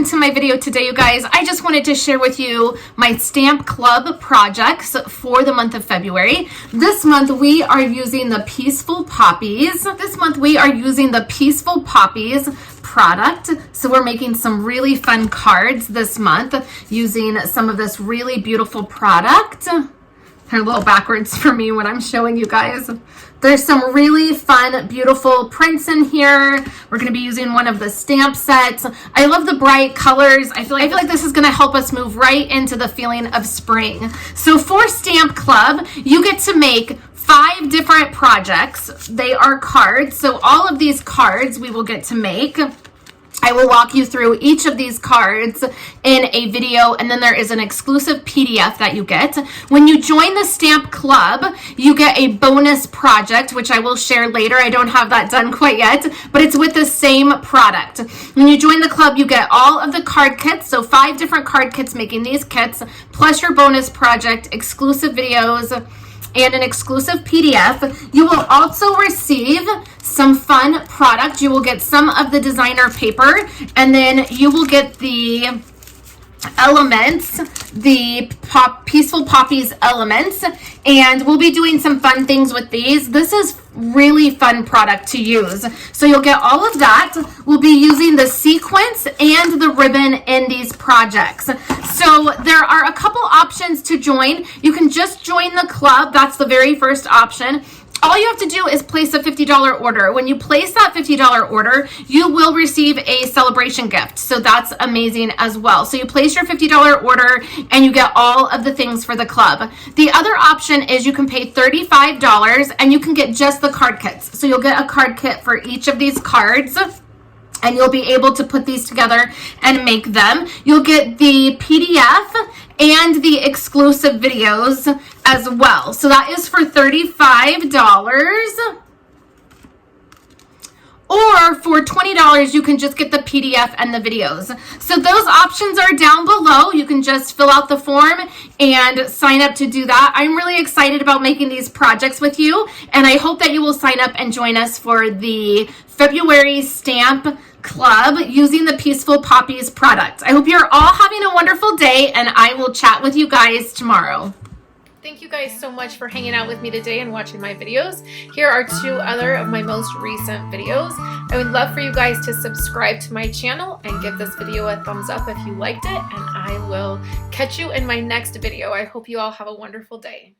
to my video today, you guys. I just wanted to share with you my Stamp Club projects for the month of February. This month we are using the Peaceful Poppies. Product. So we're making some really fun cards this month using some of this really beautiful product. They're a little backwards for me when I'm showing you guys. There's some really fun, beautiful prints in here. We're going to be using one of the stamp sets. I love the bright colors. I feel like this is going to help us move right into the feeling of spring. So for Stamp Club, you get to make 5 different projects. They are cards. So all of these cards we will get to make. I will walk you through each of these cards in a video, and then there is an exclusive PDF that you get. When you join the Stamp Club, you get a bonus project, which I will share later. I don't have that done quite yet, but it's with the same product. When you join the club, you get all of the card kits, so 5 different card kits making these kits, plus your bonus project, exclusive videos, and an exclusive PDF. You will also receive some fun product. You will get some of the designer paper, and then you will get the elements, the Peaceful Poppies elements, and we'll be doing some fun things with these. This is really fun product to use. So you'll get all of that. We'll be using the sequins and the ribbon in these projects. So there are a couple options to join. You can just join the club. That's the very first option. All you have to do is place a $50 order. When you place that $50 order, you will receive a celebration gift. So that's amazing as well. So you place your $50 order and you get all of the things for the club. The other option is you can pay $35 and you can get just the card kits. So you'll get a card kit for each of these cards, and you'll be able to put these together and make them. You'll get the PDF and the exclusive videos as well. So that is for $35. Or for $20, you can just get the PDF and the videos. So those options are down below. You can just fill out the form and sign up to do that. I'm really excited about making these projects with you, and I hope that you will sign up and join us for the February Stamp Club using the Peaceful Poppies product. I hope you're all having a wonderful day, and I will chat with you guys tomorrow. Thank you guys so much for hanging out with me today and watching my videos. Here are 2 other of my most recent videos. I would love for you guys to subscribe to my channel and give this video a thumbs up if you liked it, and I will catch you in my next video. I hope you all have a wonderful day.